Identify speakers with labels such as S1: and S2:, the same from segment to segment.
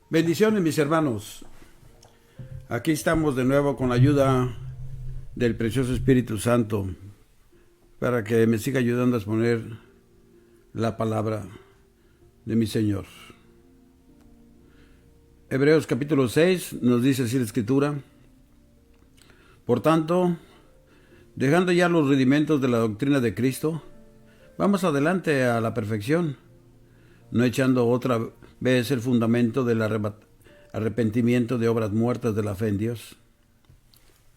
S1: Bendiciones, mis hermanos. Aquí estamos de nuevo con la ayuda del precioso Espíritu Santo para que me siga ayudando a exponer la palabra de mi Señor. Hebreos capítulo 6 nos dice así la Escritura: por tanto, dejando ya los rudimentos de la doctrina de Cristo, vamos adelante a la perfección, no echando otra vez el fundamento del arrepentimiento de obras muertas de la fe en Dios,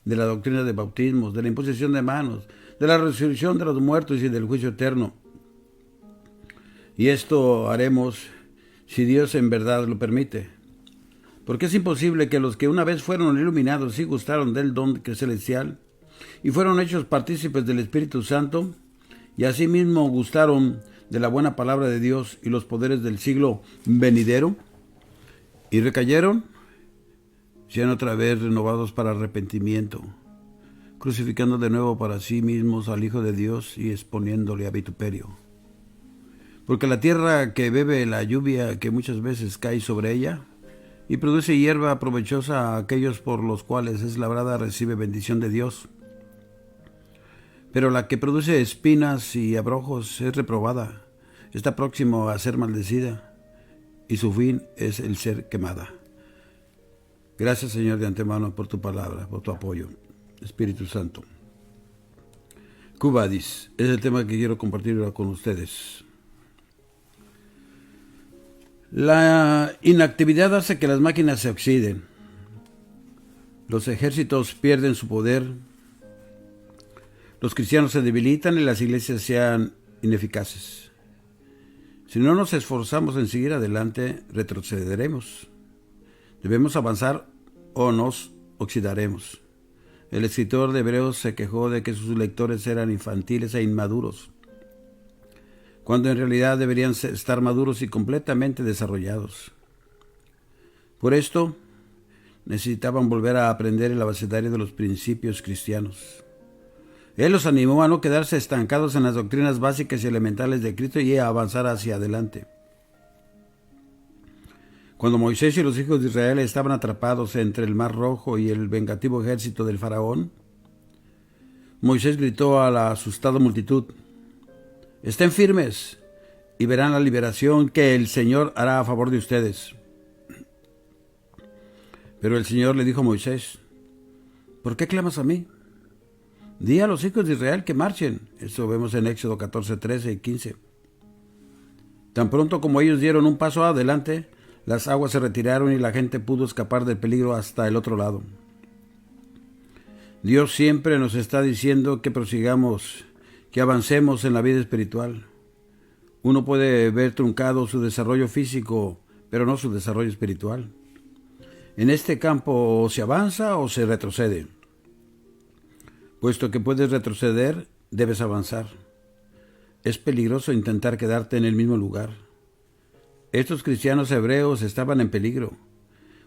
S1: de la doctrina de bautismos, de la imposición de manos, de la resurrección de los muertos y del juicio eterno. Y esto haremos si Dios en verdad lo permite. Porque es imposible que los que una vez fueron iluminados y gustaron del don celestial y fueron hechos partícipes del Espíritu Santo y asimismo gustaron de la buena palabra de Dios y los poderes del siglo venidero y recayeron, sean otra vez renovados para arrepentimiento, crucificando de nuevo para sí mismos al Hijo de Dios y exponiéndole a vituperio. Porque la tierra que bebe la lluvia que muchas veces cae sobre ella y produce hierba provechosa a aquellos por los cuales es labrada recibe bendición de Dios. Pero la que produce espinas y abrojos es reprobada, está próximo a ser maldecida, y su fin es el ser quemada. Gracias, Señor, de antemano por tu palabra, por tu apoyo, Espíritu Santo. Quo Vadis es el tema que quiero compartir ahora con ustedes. La inactividad hace que las máquinas se oxiden. Los ejércitos pierden su poder. Los cristianos se debilitan y las iglesias sean ineficaces. Si no nos esforzamos en seguir adelante, retrocederemos. Debemos avanzar o nos oxidaremos. El escritor de Hebreos se quejó de que sus lectores eran infantiles e inmaduros, cuando en realidad deberían estar maduros y completamente desarrollados. Por esto, necesitaban volver a aprender el abecedario de los principios cristianos. Él los animó a no quedarse estancados en las doctrinas básicas y elementales de Cristo y a avanzar hacia adelante. Cuando Moisés y los hijos de Israel estaban atrapados entre el Mar Rojo y el vengativo ejército del faraón, Moisés gritó a la asustada multitud: «Estén firmes y verán la liberación que el Señor hará a favor de ustedes». Pero el Señor le dijo a Moisés: «¿Por qué clamas a mí? Di a los hijos de Israel que marchen». Esto vemos en Éxodo 14, 13 y 15. Tan pronto como ellos dieron un paso adelante, las aguas se retiraron y la gente pudo escapar del peligro hasta el otro lado. Dios siempre nos está diciendo que prosigamos, que avancemos en la vida espiritual. Uno puede ver truncado su desarrollo físico, pero no su desarrollo espiritual. En este campo o se avanza o se retrocede. Puesto que puedes retroceder, debes avanzar. Es peligroso intentar quedarte en el mismo lugar. Estos cristianos hebreos estaban en peligro,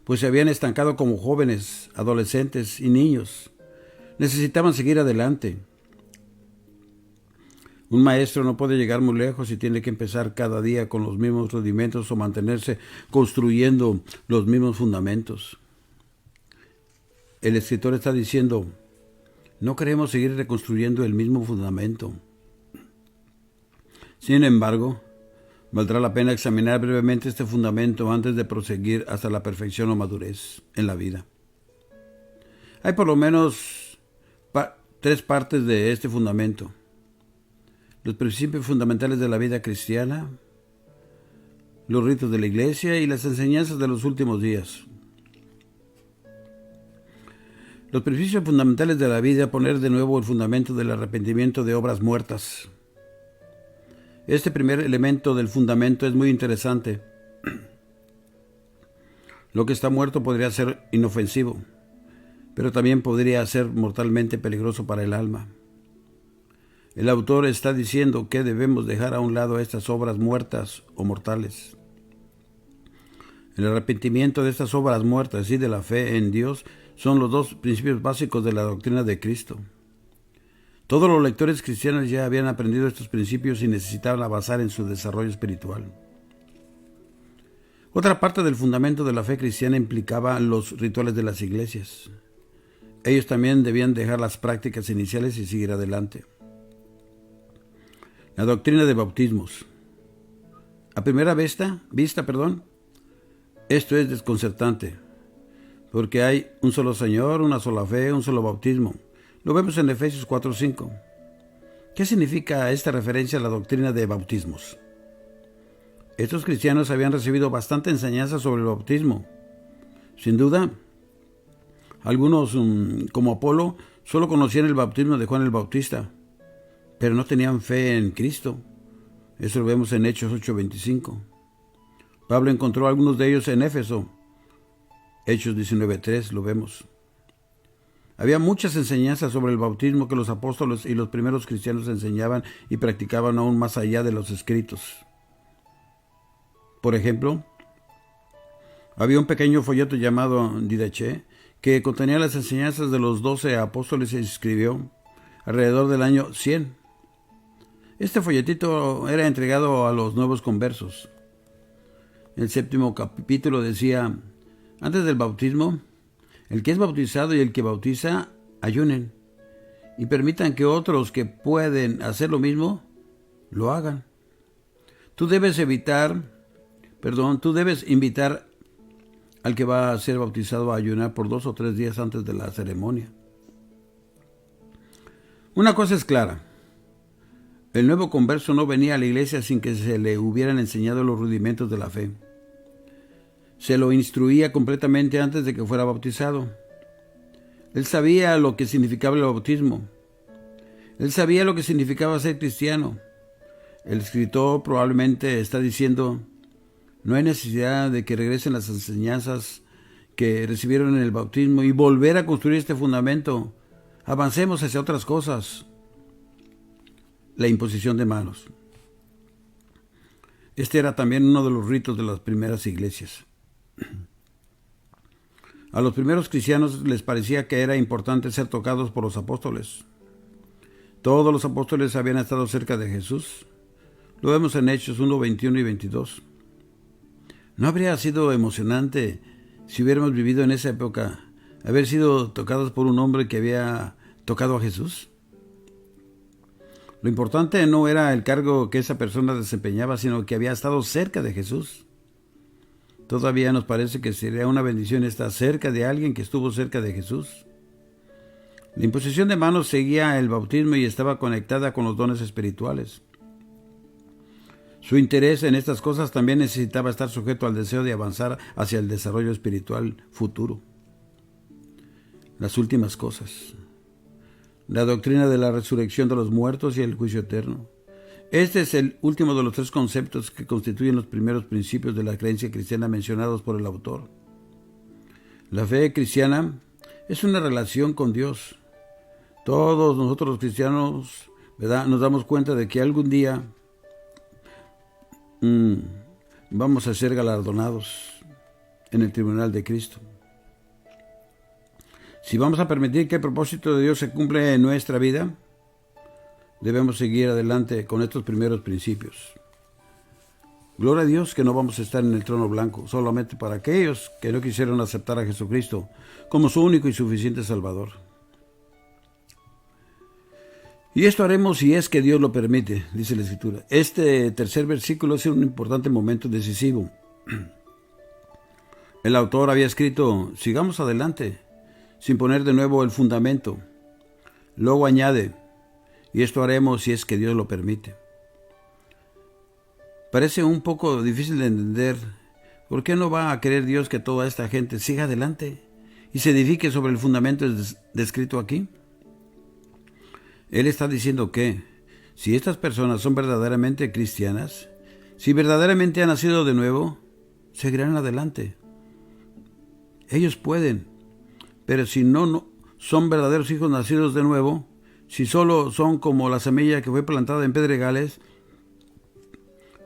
S1: pues se habían estancado como jóvenes, adolescentes y niños. Necesitaban seguir adelante. Un maestro no puede llegar muy lejos y tiene que empezar cada día con los mismos rudimentos o mantenerse construyendo los mismos fundamentos. El escritor está diciendo: no queremos seguir reconstruyendo el mismo fundamento. Sin embargo, valdrá la pena examinar brevemente este fundamento antes de proseguir hasta la perfección o madurez en la vida. Hay por lo menos tres partes de este fundamento: los principios fundamentales de la vida cristiana, los ritos de la iglesia y las enseñanzas de los últimos días. Los principios fundamentales de la vida: poner de nuevo el fundamento del arrepentimiento de obras muertas. Este primer elemento del fundamento es muy interesante. Lo que está muerto podría ser inofensivo, pero también podría ser mortalmente peligroso para el alma. El autor está diciendo que debemos dejar a un lado estas obras muertas o mortales. El arrepentimiento de estas obras muertas y de la fe en Dios son los dos principios básicos de la doctrina de Cristo. Todos los lectores cristianos ya habían aprendido estos principios y necesitaban avanzar en su desarrollo espiritual. Otra parte del fundamento de la fe cristiana implicaba los rituales de las iglesias. Ellos también debían dejar las prácticas iniciales y seguir adelante. La doctrina de bautismos. A primera vista, esto es desconcertante, porque hay un solo Señor, una sola fe, un solo bautismo. Lo vemos en Efesios 4:5. ¿Qué significa esta referencia a la doctrina de bautismos? Estos cristianos habían recibido bastante enseñanza sobre el bautismo. Sin duda, algunos, como Apolo, solo conocían el bautismo de Juan el Bautista, pero no tenían fe en Cristo. Eso lo vemos en Hechos 8:25. Pablo encontró a algunos de ellos en Éfeso. Hechos 19:3 lo vemos. Había muchas enseñanzas sobre el bautismo que los apóstoles y los primeros cristianos enseñaban y practicaban aún más allá de los escritos. Por ejemplo, había un pequeño folleto llamado Didache que contenía las enseñanzas de los 12 apóstoles y se escribió alrededor del año 100. Este folletito era entregado a los nuevos conversos. El 7º capítulo decía: antes del bautismo, el que es bautizado y el que bautiza ayunen y permitan que otros que pueden hacer lo mismo lo hagan. Tú debes invitar al que va a ser bautizado a ayunar por 2 o 3 días antes de la ceremonia. Una cosa es clara: el nuevo converso no venía a la iglesia sin que se le hubieran enseñado los rudimentos de la fe. Se lo instruía completamente antes de que fuera bautizado. Él sabía lo que significaba el bautismo. Él sabía lo que significaba ser cristiano. El escritor probablemente está diciendo: no hay necesidad de que regresen las enseñanzas que recibieron en el bautismo y volver a construir este fundamento. Avancemos hacia otras cosas. La imposición de manos. Este era también uno de los ritos de las primeras iglesias. A los primeros cristianos les parecía que era importante ser tocados por los apóstoles. Todos los apóstoles habían estado cerca de Jesús. Lo vemos en Hechos 1:21 y 22. ¿No habría sido emocionante si hubiéramos vivido en esa época, haber sido tocados por un hombre que había tocado a Jesús? Lo importante no era el cargo que esa persona desempeñaba, sino que había estado cerca de Jesús. Todavía nos parece que sería una bendición estar cerca de alguien que estuvo cerca de Jesús. La imposición de manos seguía el bautismo y estaba conectada con los dones espirituales. Su interés en estas cosas también necesitaba estar sujeto al deseo de avanzar hacia el desarrollo espiritual futuro. Las últimas cosas. La doctrina de la resurrección de los muertos y el juicio eterno. Este es el último de los 3 conceptos que constituyen los primeros principios de la creencia cristiana mencionados por el autor. La fe cristiana es una relación con Dios. Todos nosotros los cristianos, nos damos cuenta de que algún día vamos a ser galardonados en el tribunal de Cristo. Si vamos a permitir que el propósito de Dios se cumpla en nuestra vida, debemos seguir adelante con estos primeros principios. Gloria a Dios que no vamos a estar en el trono blanco solamente para aquellos que no quisieron aceptar a Jesucristo como su único y suficiente Salvador. Y esto haremos si es que Dios lo permite, dice la Escritura. Este tercer versículo es un importante momento decisivo. El autor había escrito: sigamos adelante, sin poner de nuevo el fundamento. Luego añade: y esto haremos si es que Dios lo permite. Parece un poco difícil de entender. ¿Por qué no va a querer Dios que toda esta gente siga adelante y se edifique sobre el fundamento descrito aquí? Él está diciendo que si estas personas son verdaderamente cristianas, si verdaderamente han nacido de nuevo, seguirán adelante. Ellos pueden, pero si no son verdaderos hijos nacidos de nuevo, si solo son como la semilla que fue plantada en pedregales,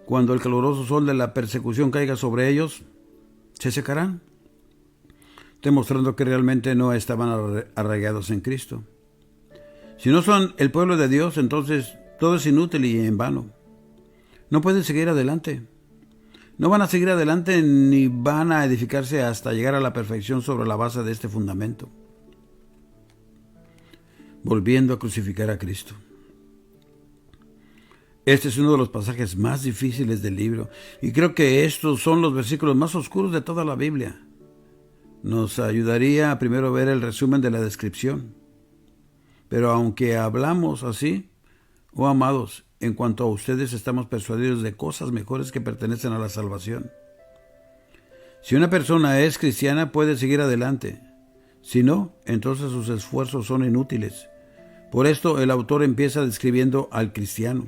S1: cuando el caluroso sol de la persecución caiga sobre ellos, se secarán, demostrando que realmente no estaban arraigados en Cristo. Si no son el pueblo de Dios, entonces todo es inútil y en vano. No pueden seguir adelante. no van a seguir adelante ni van a edificarse hasta llegar a la perfección sobre la base de este fundamento, volviendo a crucificar a Cristo. Este es uno de los pasajes más difíciles del libro, y creo que estos son los versículos más oscuros de toda la Biblia. Nos ayudaría a primero ver el resumen de la descripción. Pero aunque hablamos así, oh amados, en cuanto a ustedes estamos persuadidos de cosas mejores que pertenecen a la salvación. Si una persona es cristiana, puede seguir adelante. Si no, entonces sus esfuerzos son inútiles. Por esto el autor empieza describiendo al cristiano.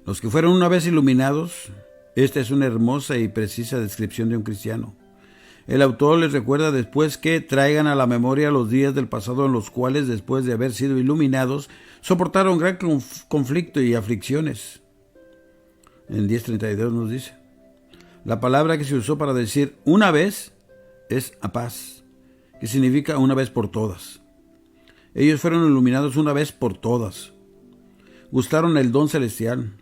S1: Los que fueron una vez iluminados, esta es una hermosa y precisa descripción de un cristiano. El autor les recuerda después que traigan a la memoria los días del pasado en los cuales, después de haber sido iluminados, soportaron gran conflicto y aflicciones. En 10:32 nos dice, la palabra que se usó para decir una vez es apaz, que significa una vez por todas. Ellos fueron iluminados una vez por todas. Gustaron el don celestial.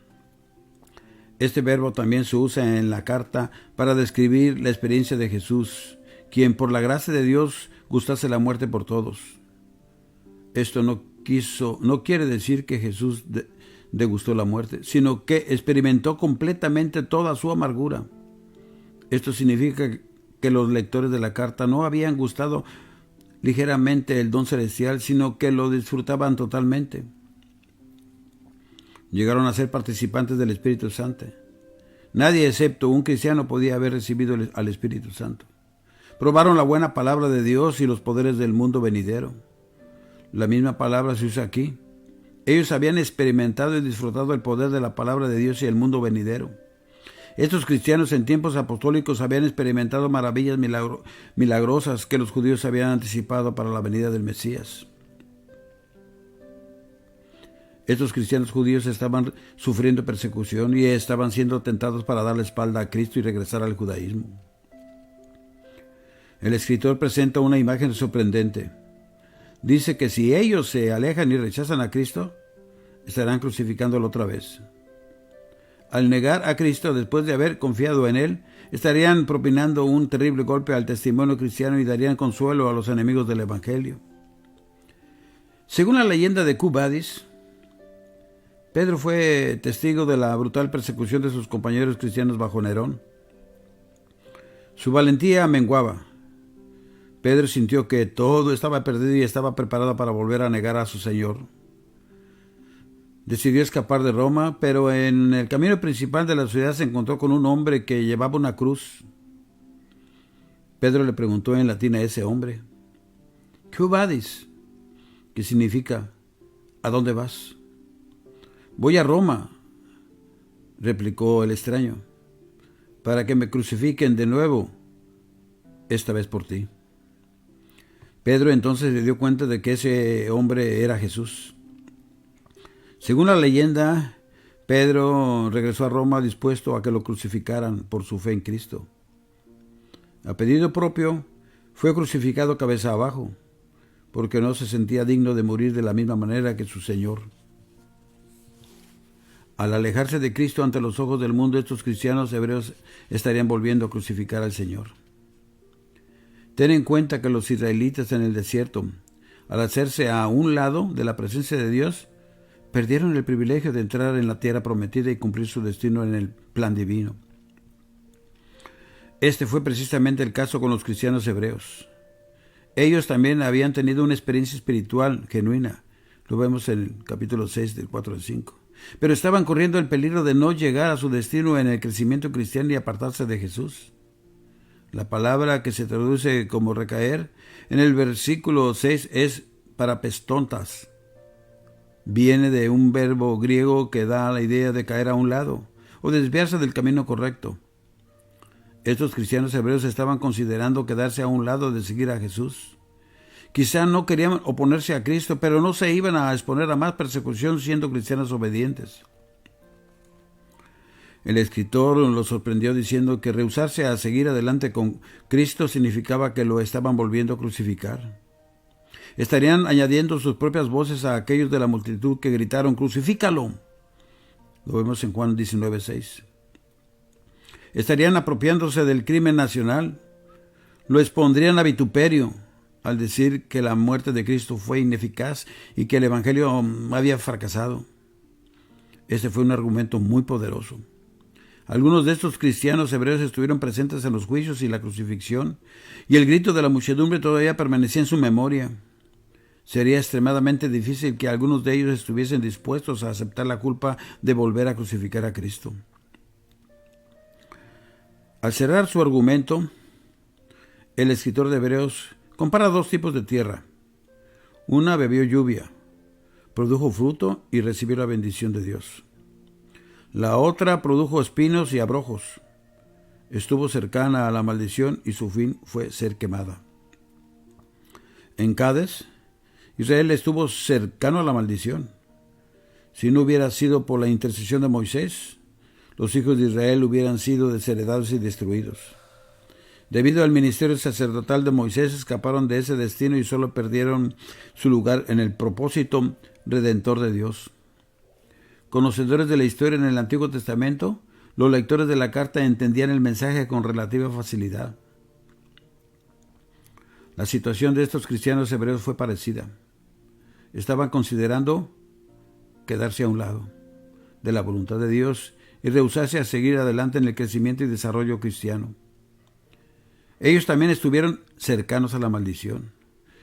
S1: Este verbo también se usa en la carta para describir la experiencia de Jesús, quien por la gracia de Dios gustase la muerte por todos. Esto no quiere decir que Jesús degustó la muerte, sino que experimentó completamente toda su amargura. Esto significa que los lectores de la carta no habían gustado ligeramente el don celestial, sino que lo disfrutaban totalmente. Llegaron a ser participantes del Espíritu Santo. Nadie excepto un cristiano podía haber recibido al Espíritu Santo. Probaron la buena palabra de Dios y los poderes del mundo venidero. La misma palabra se usa aquí. Ellos habían experimentado y disfrutado el poder de la palabra de Dios y el mundo venidero. Estos cristianos en tiempos apostólicos habían experimentado maravillas milagrosas que los judíos habían anticipado para la venida del Mesías. Estos cristianos judíos estaban sufriendo persecución y estaban siendo tentados para dar la espalda a Cristo y regresar al judaísmo. El escritor presenta una imagen sorprendente. Dice que si ellos se alejan y rechazan a Cristo, estarán crucificándolo otra vez. Al negar a Cristo después de haber confiado en Él, estarían propinando un terrible golpe al testimonio cristiano y darían consuelo a los enemigos del Evangelio. Según la leyenda de Quo Vadis, Pedro fue testigo de la brutal persecución de sus compañeros cristianos bajo Nerón. Su valentía menguaba. Pedro sintió que todo estaba perdido y estaba preparado para volver a negar a su Señor. Decidió escapar de Roma, pero en el camino principal de la ciudad se encontró con un hombre que llevaba una cruz. Pedro le preguntó en latín a ese hombre, ¿Quo vadis?, que significa, ¿a dónde vas? Voy a Roma, replicó el extraño, para que me crucifiquen de nuevo, esta vez por ti. Pedro entonces le dio cuenta de que ese hombre era Jesús. Según la leyenda, Pedro regresó a Roma dispuesto a que lo crucificaran por su fe en Cristo. A pedido propio, fue crucificado cabeza abajo, porque no se sentía digno de morir de la misma manera que su Señor. Al alejarse de Cristo ante los ojos del mundo, estos cristianos hebreos estarían volviendo a crucificar al Señor. Ten en cuenta que los israelitas en el desierto, al hacerse a un lado de la presencia de Dios, perdieron el privilegio de entrar en la tierra prometida y cumplir su destino en el plan divino. Este fue precisamente el caso con los cristianos hebreos. Ellos también habían tenido una experiencia espiritual genuina. Lo vemos en el capítulo 6 del 4 al 5. Pero estaban corriendo el peligro de no llegar a su destino en el crecimiento cristiano y apartarse de Jesús. La palabra que se traduce como recaer en el versículo 6 es parapestontas. Viene de un verbo griego que da la idea de caer a un lado o desviarse del camino correcto. Estos cristianos hebreos estaban considerando quedarse a un lado de seguir a Jesús. Quizá no querían oponerse a Cristo, pero no se iban a exponer a más persecución siendo cristianos obedientes. El escritor lo sorprendió diciendo que rehusarse a seguir adelante con Cristo significaba que lo estaban volviendo a crucificar. Estarían añadiendo sus propias voces a aquellos de la multitud que gritaron, ¡crucifícalo! Lo vemos en Juan 19:6. estarían apropiándose del crimen nacional, lo expondrían a vituperio al decir que la muerte de Cristo fue ineficaz y que el Evangelio había fracasado. Este fue un argumento muy poderoso. Algunos de estos cristianos hebreos estuvieron presentes en los juicios y la crucifixión, y el grito de la muchedumbre todavía permanecía en su memoria. Sería extremadamente difícil que algunos de ellos estuviesen dispuestos a aceptar la culpa de volver a crucificar a Cristo. Al cerrar su argumento, el escritor de Hebreos compara dos tipos de tierra. Una bebió lluvia, produjo fruto y recibió la bendición de Dios. La otra produjo espinos y abrojos. Estuvo cercana a la maldición y su fin fue ser quemada. En Cades, Israel estuvo cercano a la maldición. Si no hubiera sido por la intercesión de Moisés, los hijos de Israel hubieran sido desheredados y destruidos. Debido al ministerio sacerdotal de Moisés, escaparon de ese destino y solo perdieron su lugar en el propósito redentor de Dios. Conocedores de la historia en el Antiguo Testamento, los lectores de la carta entendían el mensaje con relativa facilidad. La situación de estos cristianos hebreos fue parecida. Estaban considerando quedarse a un lado de la voluntad de Dios y rehusarse a seguir adelante en el crecimiento y desarrollo cristiano. Ellos también estuvieron cercanos a la maldición,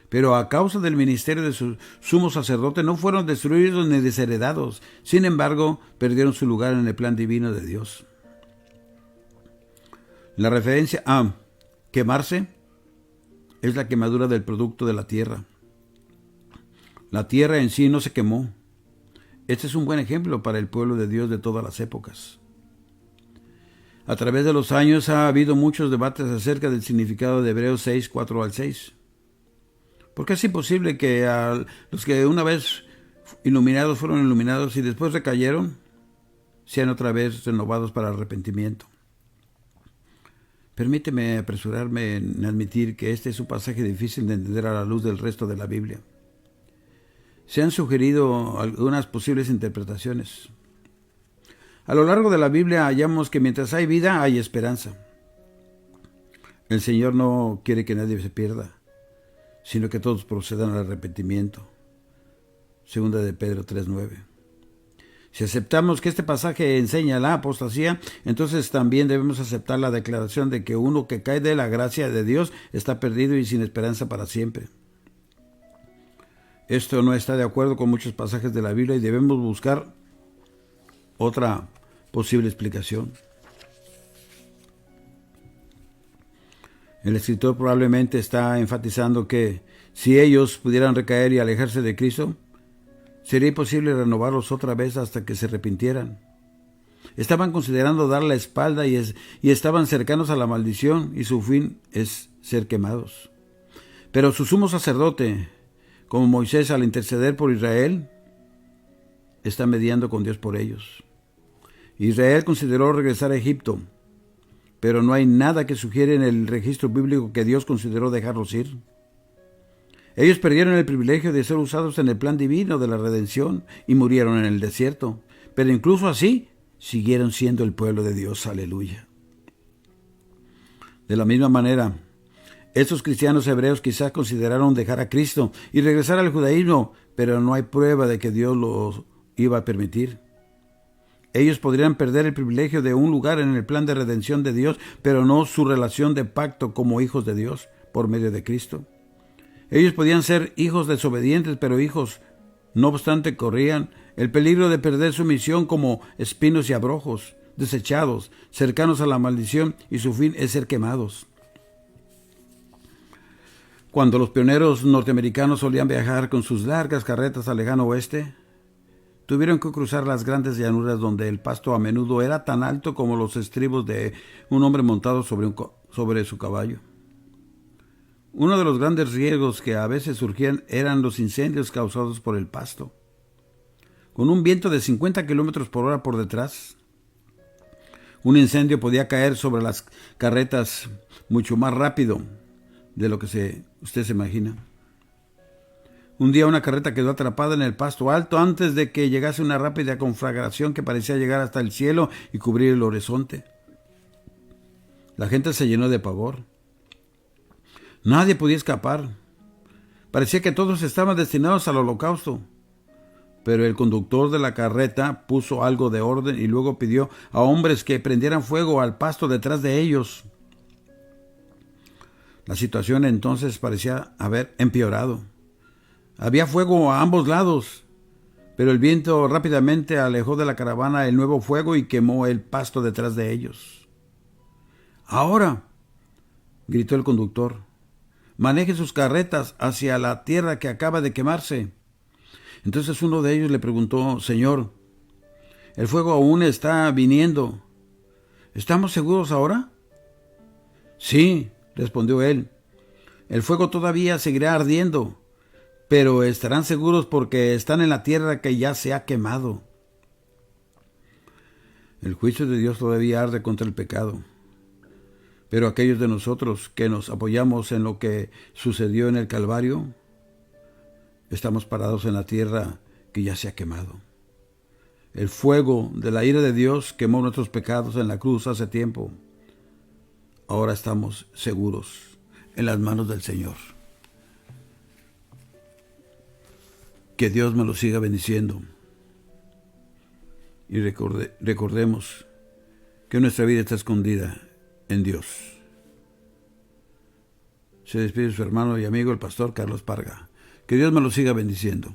S1: pero a causa del ministerio de su sumo sacerdote no fueron destruidos ni desheredados. Sin embargo, perdieron su lugar en el plan divino de Dios. La referencia a quemarse es la quemadura del producto de la tierra. La tierra en sí no se quemó. Este es un buen ejemplo para el pueblo de Dios de todas las épocas. A través de los años ha habido muchos debates acerca del significado de Hebreos 6, 4 al 6. Porque es imposible que a los que una vez iluminados fueron iluminados y después recayeron, sean otra vez renovados para arrepentimiento. Permíteme apresurarme en admitir que este es un pasaje difícil de entender a la luz del resto de la Biblia. Se han sugerido algunas posibles interpretaciones. A lo largo de la Biblia hallamos que mientras hay vida, hay esperanza. El Señor no quiere que nadie se pierda, sino que todos procedan al arrepentimiento. Segunda de Pedro 3:9. Si aceptamos que este pasaje enseña la apostasía, entonces también debemos aceptar la declaración de que uno que cae de la gracia de Dios está perdido y sin esperanza para siempre. Esto no está de acuerdo con muchos pasajes de la Biblia y debemos buscar otra posible explicación. El escritor probablemente está enfatizando que si ellos pudieran recaer y alejarse de Cristo, sería imposible renovarlos otra vez hasta que se arrepintieran. Estaban considerando dar la espalda y estaban cercanos a la maldición y su fin es ser quemados. Pero su sumo sacerdote, como Moisés al interceder por Israel, está mediando con Dios por ellos. Israel consideró regresar a Egipto, pero no hay nada que sugiere en el registro bíblico que Dios consideró dejarlos ir. Ellos perdieron el privilegio de ser usados en el plan divino de la redención y murieron en el desierto, pero incluso así siguieron siendo el pueblo de Dios. Aleluya. De la misma manera, estos cristianos hebreos quizás consideraron dejar a Cristo y regresar al judaísmo, pero no hay prueba de que Dios lo iba a permitir. Ellos podrían perder el privilegio de un lugar en el plan de redención de Dios, pero no su relación de pacto como hijos de Dios por medio de Cristo. Ellos podían ser hijos desobedientes, pero hijos, no obstante, corrían el peligro de perder su misión como espinos y abrojos, desechados, cercanos a la maldición, y su fin es ser quemados. Cuando los pioneros norteamericanos solían viajar con sus largas carretas al lejano oeste, tuvieron que cruzar las grandes llanuras donde el pasto a menudo era tan alto como los estribos de un hombre montado sobre su caballo. Uno de los grandes riesgos que a veces surgían eran los incendios causados por el pasto. Con un viento de 50 kilómetros por hora por detrás, un incendio podía caer sobre las carretas mucho más rápido de lo que usted se imagina. Un día una carreta quedó atrapada en el pasto alto antes de que llegase una rápida conflagración que parecía llegar hasta el cielo y cubrir el horizonte. La gente se llenó de pavor. Nadie podía escapar. Parecía que todos estaban destinados al holocausto. Pero el conductor de la carreta puso algo de orden y luego pidió a hombres que prendieran fuego al pasto detrás de ellos. La situación entonces parecía haber empeorado. Había fuego a ambos lados, pero el viento rápidamente alejó de la caravana el nuevo fuego y quemó el pasto detrás de ellos. «Ahora», gritó el conductor, «maneje sus carretas hacia la tierra que acaba de quemarse». Entonces uno de ellos le preguntó: «Señor, el fuego aún está viniendo. ¿Estamos seguros ahora?» «Sí», respondió él, «el fuego todavía seguirá ardiendo, pero estarán seguros porque están en la tierra que ya se ha quemado». El juicio de Dios todavía arde contra el pecado. Pero aquellos de nosotros que nos apoyamos en lo que sucedió en el Calvario, estamos parados en la tierra que ya se ha quemado. El fuego de la ira de Dios quemó nuestros pecados en la cruz hace tiempo. Ahora estamos seguros en las manos del Señor. Que Dios me lo siga bendiciendo. Y recordemos que nuestra vida está escondida en Dios. Se despide su hermano y amigo el pastor Carlos Parga. Que Dios me lo siga bendiciendo.